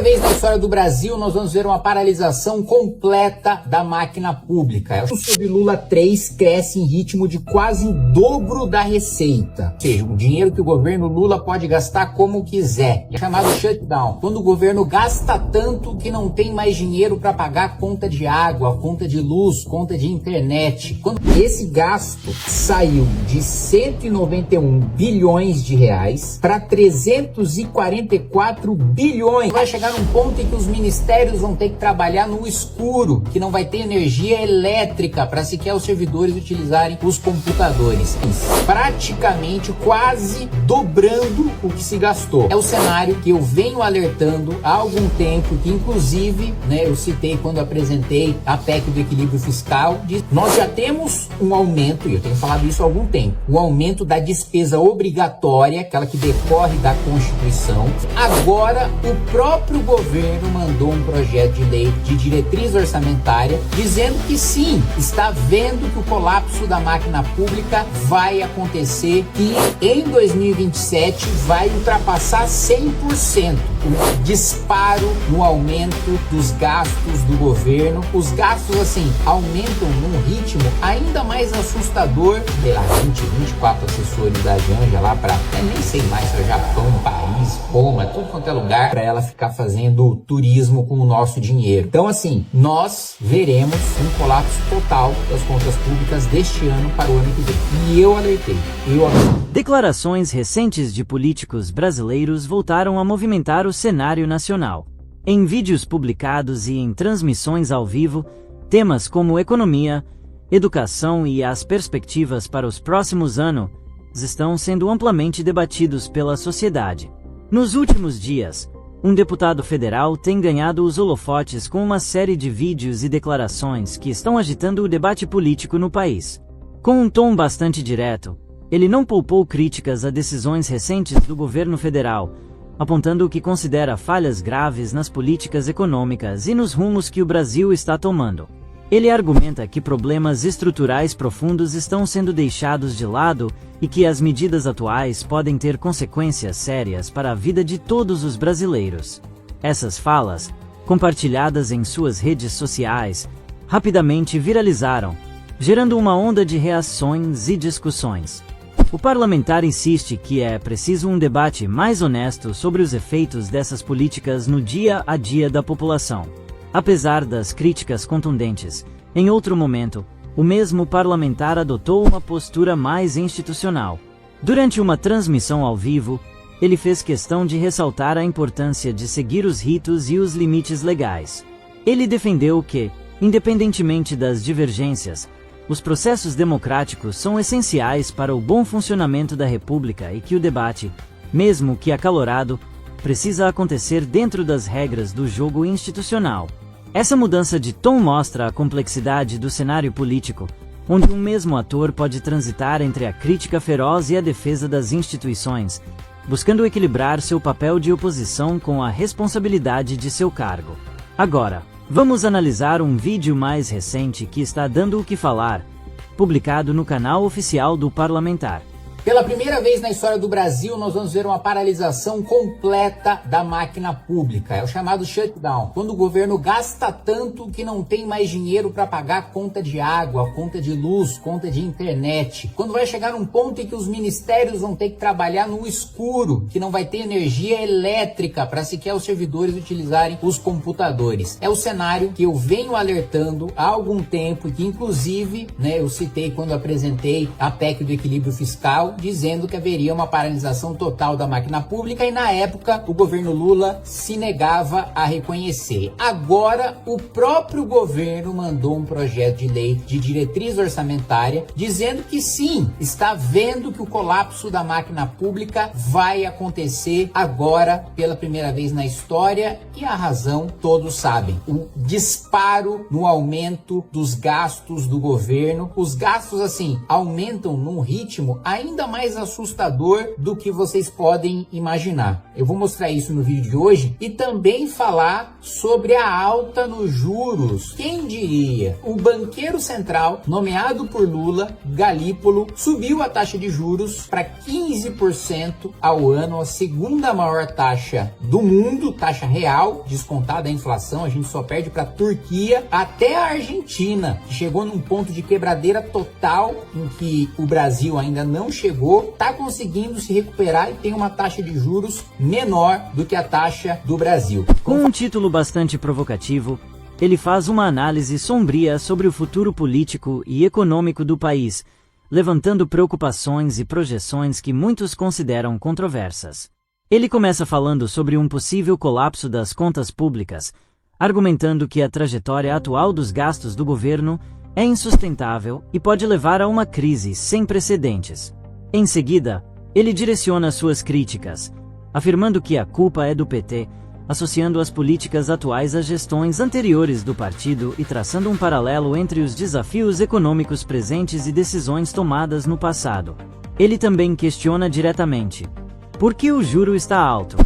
Vez na história do Brasil, nós vamos ver uma paralisação completa da máquina pública. Sob Lula 3 cresce em ritmo de quase o dobro da receita. Ou seja, o dinheiro que o governo Lula pode gastar como quiser. É chamado shutdown. Quando o governo gasta tanto que não tem mais dinheiro para pagar conta de água, conta de luz, conta de internet. Quando esse gasto saiu de 191 bilhões de reais para 344 bilhões. Vai chegar num ponto em que os ministérios vão ter que trabalhar no escuro, que não vai ter energia elétrica para sequer os servidores utilizarem os computadores. Praticamente quase dobrando o que se gastou. É o cenário que eu venho alertando há algum tempo, que inclusive, eu citei quando apresentei a PEC do equilíbrio fiscal. Nós já temos um aumento, e eu tenho falado isso há algum tempo, o aumento da despesa obrigatória, aquela que decorre da Constituição. Agora, o próprio governo mandou um projeto de lei de diretriz orçamentária dizendo que sim, está vendo que o colapso da máquina pública vai acontecer e em 2027 vai ultrapassar 100%. O disparo no aumento dos gastos do governo. Os gastos, assim, aumentam num ritmo ainda mais assustador. Sei lá, 24 assessores da Janja lá para, nem sei mais se é Japão, Paris, Roma, tudo quanto é lugar, para ela ficar fazendo turismo com o nosso dinheiro. Então, assim, nós veremos um colapso total das contas públicas deste ano para o ano que vem. E eu alertei. Declarações recentes de políticos brasileiros voltaram a movimentar o cenário nacional. Em vídeos publicados e em transmissões ao vivo, temas como economia, educação e as perspectivas para os próximos anos estão sendo amplamente debatidos pela sociedade. Nos últimos dias, um deputado federal tem ganhado os holofotes com uma série de vídeos e declarações que estão agitando o debate político no país. Com um tom bastante direto, ele não poupou críticas a decisões recentes do governo federal, apontando o que considera falhas graves nas políticas econômicas e nos rumos que o Brasil está tomando. Ele argumenta que problemas estruturais profundos estão sendo deixados de lado e que as medidas atuais podem ter consequências sérias para a vida de todos os brasileiros. Essas falas, compartilhadas em suas redes sociais, rapidamente viralizaram, gerando uma onda de reações e discussões. O parlamentar insiste que é preciso um debate mais honesto sobre os efeitos dessas políticas no dia a dia da população. Apesar das críticas contundentes, em outro momento, o mesmo parlamentar adotou uma postura mais institucional. Durante uma transmissão ao vivo, ele fez questão de ressaltar a importância de seguir os ritos e os limites legais. Ele defendeu que, independentemente das divergências, os processos democráticos são essenciais para o bom funcionamento da República e que o debate, mesmo que acalorado, precisa acontecer dentro das regras do jogo institucional. Essa mudança de tom mostra a complexidade do cenário político, onde um mesmo ator pode transitar entre a crítica feroz e a defesa das instituições, buscando equilibrar seu papel de oposição com a responsabilidade de seu cargo. Agora, vamos analisar um vídeo mais recente que está dando o que falar, publicado no canal oficial do parlamentar. Pela primeira vez na história do Brasil, nós vamos ver uma paralisação completa da máquina pública. É o chamado shutdown. Quando o governo gasta tanto que não tem mais dinheiro para pagar conta de água, conta de luz, conta de internet. Quando vai chegar num ponto em que os ministérios vão ter que trabalhar no escuro, que não vai ter energia elétrica para sequer os servidores utilizarem os computadores. É o cenário que eu venho alertando há algum tempo, que inclusive, eu citei quando apresentei a PEC do equilíbrio fiscal, dizendo que haveria uma paralisação total da máquina pública e na época o governo Lula se negava a reconhecer. Agora o próprio governo mandou um projeto de lei de diretriz orçamentária dizendo que sim, está vendo que o colapso da máquina pública vai acontecer agora pela primeira vez na história e a razão todos sabem. O disparo no aumento dos gastos do governo. Os gastos assim aumentam num ritmo ainda ainda mais assustador do que vocês podem imaginar. Eu vou mostrar isso no vídeo de hoje e também falar sobre a alta nos juros. Quem diria? O banqueiro central, nomeado por Lula, Galípolo, subiu a taxa de juros para 15% ao ano, a segunda maior taxa do mundo, taxa real, descontada a inflação. A gente só perde para a Turquia, até a Argentina, que chegou num ponto de quebradeira total em que o Brasil ainda não chegou, está conseguindo se recuperar e tem uma taxa de juros menor do que a taxa do Brasil. Com um título bastante provocativo, ele faz uma análise sombria sobre o futuro político e econômico do país, levantando preocupações e projeções que muitos consideram controversas. Ele começa falando sobre um possível colapso das contas públicas, argumentando que a trajetória atual dos gastos do governo é insustentável e pode levar a uma crise sem precedentes. Em seguida, ele direciona suas críticas, afirmando que a culpa é do PT, associando as políticas atuais às gestões anteriores do partido e traçando um paralelo entre os desafios econômicos presentes e decisões tomadas no passado. Ele também questiona diretamente: por que o juro está alto?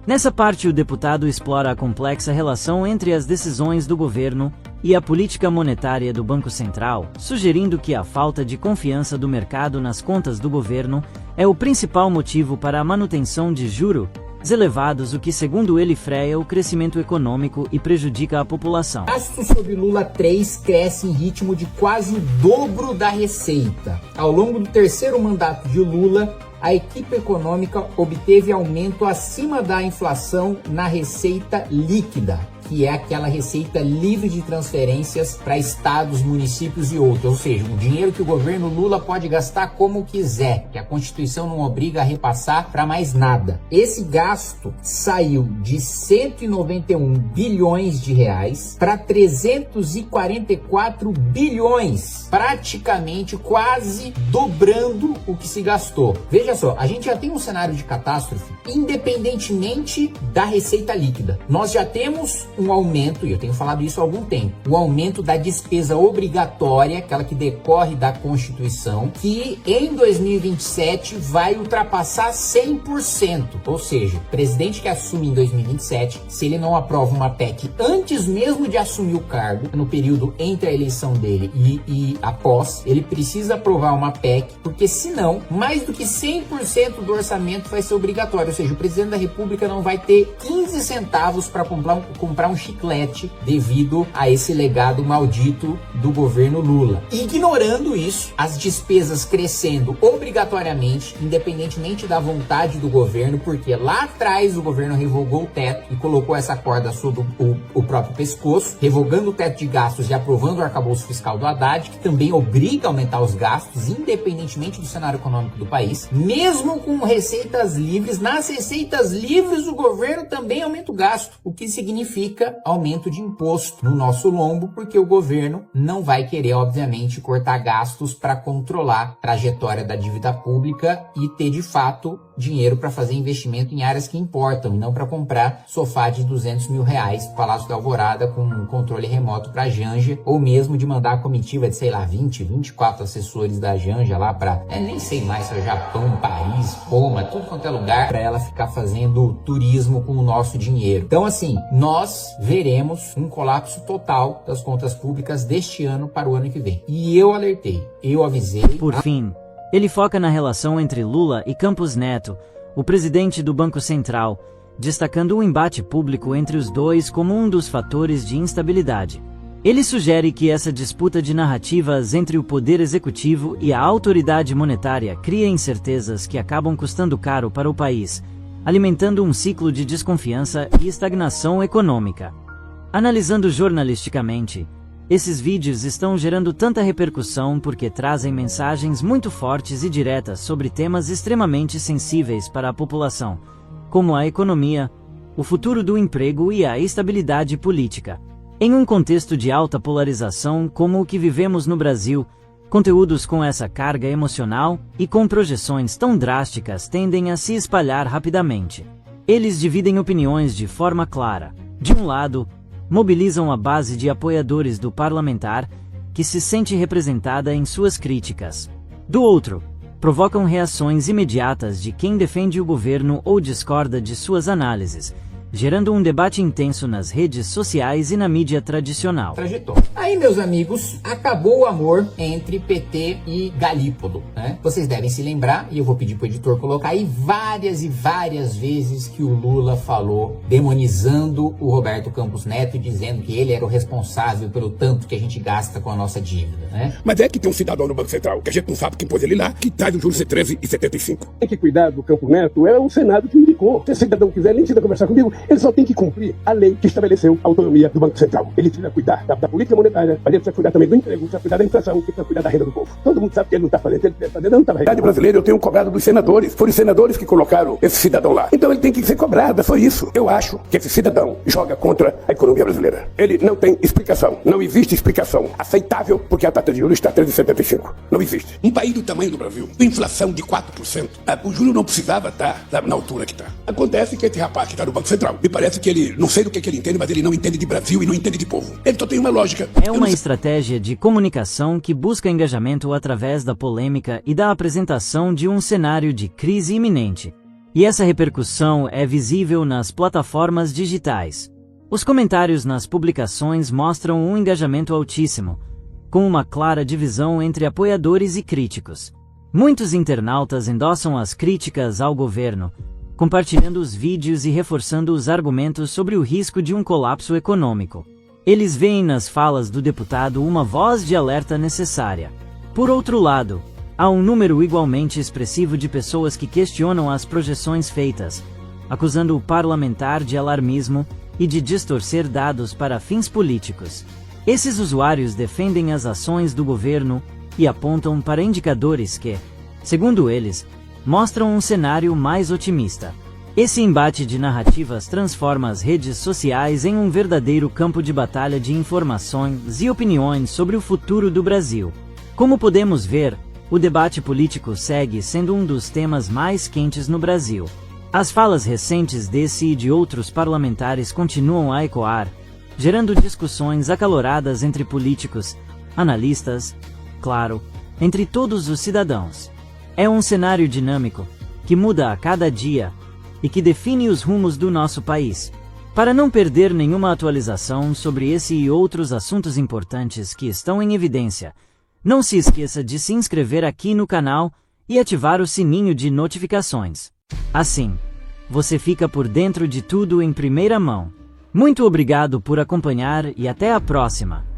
Nessa parte, o deputado explora a complexa relação entre as decisões do governo e a política monetária do Banco Central, sugerindo que a falta de confiança do mercado nas contas do governo é o principal motivo para a manutenção de juros elevados, o que, segundo ele, freia o crescimento econômico e prejudica a população. O gasto sob Lula 3 cresce em ritmo de quase o dobro da receita. Ao longo do terceiro mandato de Lula, a equipe econômica obteve aumento acima da inflação na receita líquida, que é aquela receita livre de transferências para estados, municípios e outros, ou seja, o dinheiro que o governo Lula pode gastar como quiser, que a Constituição não obriga a repassar para mais nada. Esse gasto saiu de 191 bilhões de reais para 344 bilhões, praticamente quase dobrando o que se gastou. Veja só, a gente já tem um cenário de catástrofe independentemente da receita líquida. Nós já temos um aumento, e eu tenho falado isso há algum tempo, o aumento da despesa obrigatória, aquela que decorre da Constituição, que em 2027 vai ultrapassar 100%. Ou seja, o presidente que assume em 2027, se ele não aprova uma PEC antes mesmo de assumir o cargo, no período entre a eleição dele e após, ele precisa aprovar uma PEC, porque senão, mais do que 100% do orçamento vai ser obrigatório. Ou seja, o presidente da República não vai ter 15 centavos para comprar um chiclete devido a esse legado maldito do governo Lula. Ignorando isso, as despesas crescendo obrigatoriamente, independentemente da vontade do governo, porque lá atrás o governo revogou o teto e colocou essa corda sob o próprio pescoço, revogando o teto de gastos e aprovando o arcabouço fiscal do Haddad, que também obriga a aumentar os gastos, independentemente do cenário econômico do país. Mesmo com receitas livres, nas receitas livres o governo também aumenta o gasto, o que significa aumento de imposto no nosso lombo, porque o governo não vai querer, obviamente, cortar gastos para controlar a trajetória da dívida pública e ter, de fato, dinheiro para fazer investimento em áreas que importam e não para comprar sofá de 200 mil reais no Palácio da Alvorada com um controle remoto para a Janja, ou mesmo de mandar a comitiva de, sei lá, 24 assessores da Janja lá para, nem sei mais se é Japão, Paris, Roma, tudo quanto é lugar, para ela ficar fazendo turismo com o nosso dinheiro. Então, assim, nós veremos um colapso total das contas públicas deste ano para o ano que vem. E eu alertei, eu avisei. Por fim, ele foca na relação entre Lula e Campos Neto, o presidente do Banco Central, destacando o embate público entre os dois como um dos fatores de instabilidade. Ele sugere que essa disputa de narrativas entre o poder executivo e a autoridade monetária cria incertezas que acabam custando caro para o país, alimentando um ciclo de desconfiança e estagnação econômica. Analisando jornalisticamente, esses vídeos estão gerando tanta repercussão porque trazem mensagens muito fortes e diretas sobre temas extremamente sensíveis para a população, como a economia, o futuro do emprego e a estabilidade política. Em um contexto de alta polarização como o que vivemos no Brasil, conteúdos com essa carga emocional e com projeções tão drásticas tendem a se espalhar rapidamente. Eles dividem opiniões de forma clara. De um lado, mobilizam a base de apoiadores do parlamentar, que se sente representada em suas críticas. Do outro, provocam reações imediatas de quem defende o governo ou discorda de suas análises, gerando um debate intenso nas redes sociais e na mídia tradicional. Aí, meus amigos, acabou o amor entre PT e Galípolo, né? Vocês devem se lembrar, e eu vou pedir pro editor colocar aí várias e várias vezes que o Lula falou demonizando o Roberto Campos Neto e dizendo que ele era o responsável pelo tanto que a gente gasta com a nossa dívida, né? Mas é que tem um cidadão no Banco Central, que a gente não sabe quem pôs ele lá, que traz o juros de 13,75. Tem que cuidar do Campos Neto, é o Senado que indicou. Se o cidadão quiser, nem precisa conversar comigo, ele só tem que cumprir a lei que estabeleceu a autonomia do Banco Central. Ele precisa cuidar da política monetária, mas ele precisa cuidar também do emprego, precisa cuidar da inflação, precisa cuidar da renda do povo. Todo mundo sabe que ele não está fazendo, ele está fazendo, não está fazendo. A brasileira eu tenho cobrado dos senadores, foram os senadores que colocaram esse cidadão lá. Então ele tem que ser cobrado, é só isso. Eu acho que esse cidadão joga contra a economia brasileira. Ele não tem explicação, não existe explicação aceitável porque a taxa de juros está 13,75. Não existe. Um país do tamanho do Brasil, com inflação de 4%, o juro não precisava estar na altura que está. Acontece que esse rapaz que está no Banco Central, me parece que ele, não sei do que ele entende, mas ele não entende de Brasil e não entende de povo. Ele só tem uma lógica. É uma estratégia de comunicação que busca engajamento através da polêmica e da apresentação de um cenário de crise iminente. E essa repercussão é visível nas plataformas digitais. Os comentários nas publicações mostram um engajamento altíssimo, com uma clara divisão entre apoiadores e críticos. Muitos internautas endossam as críticas ao governo, compartilhando os vídeos e reforçando os argumentos sobre o risco de um colapso econômico. Eles veem nas falas do deputado uma voz de alerta necessária. Por outro lado, há um número igualmente expressivo de pessoas que questionam as projeções feitas, acusando o parlamentar de alarmismo e de distorcer dados para fins políticos. Esses usuários defendem as ações do governo e apontam para indicadores que, segundo eles, mostram um cenário mais otimista. Esse embate de narrativas transforma as redes sociais em um verdadeiro campo de batalha de informações e opiniões sobre o futuro do Brasil. Como podemos ver, o debate político segue sendo um dos temas mais quentes no Brasil. As falas recentes desse e de outros parlamentares continuam a ecoar, gerando discussões acaloradas entre políticos, analistas, claro, entre todos os cidadãos. É um cenário dinâmico, que muda a cada dia e que define os rumos do nosso país. Para não perder nenhuma atualização sobre esse e outros assuntos importantes que estão em evidência, não se esqueça de se inscrever aqui no canal e ativar o sininho de notificações. Assim, você fica por dentro de tudo em primeira mão. Muito obrigado por acompanhar e até a próxima!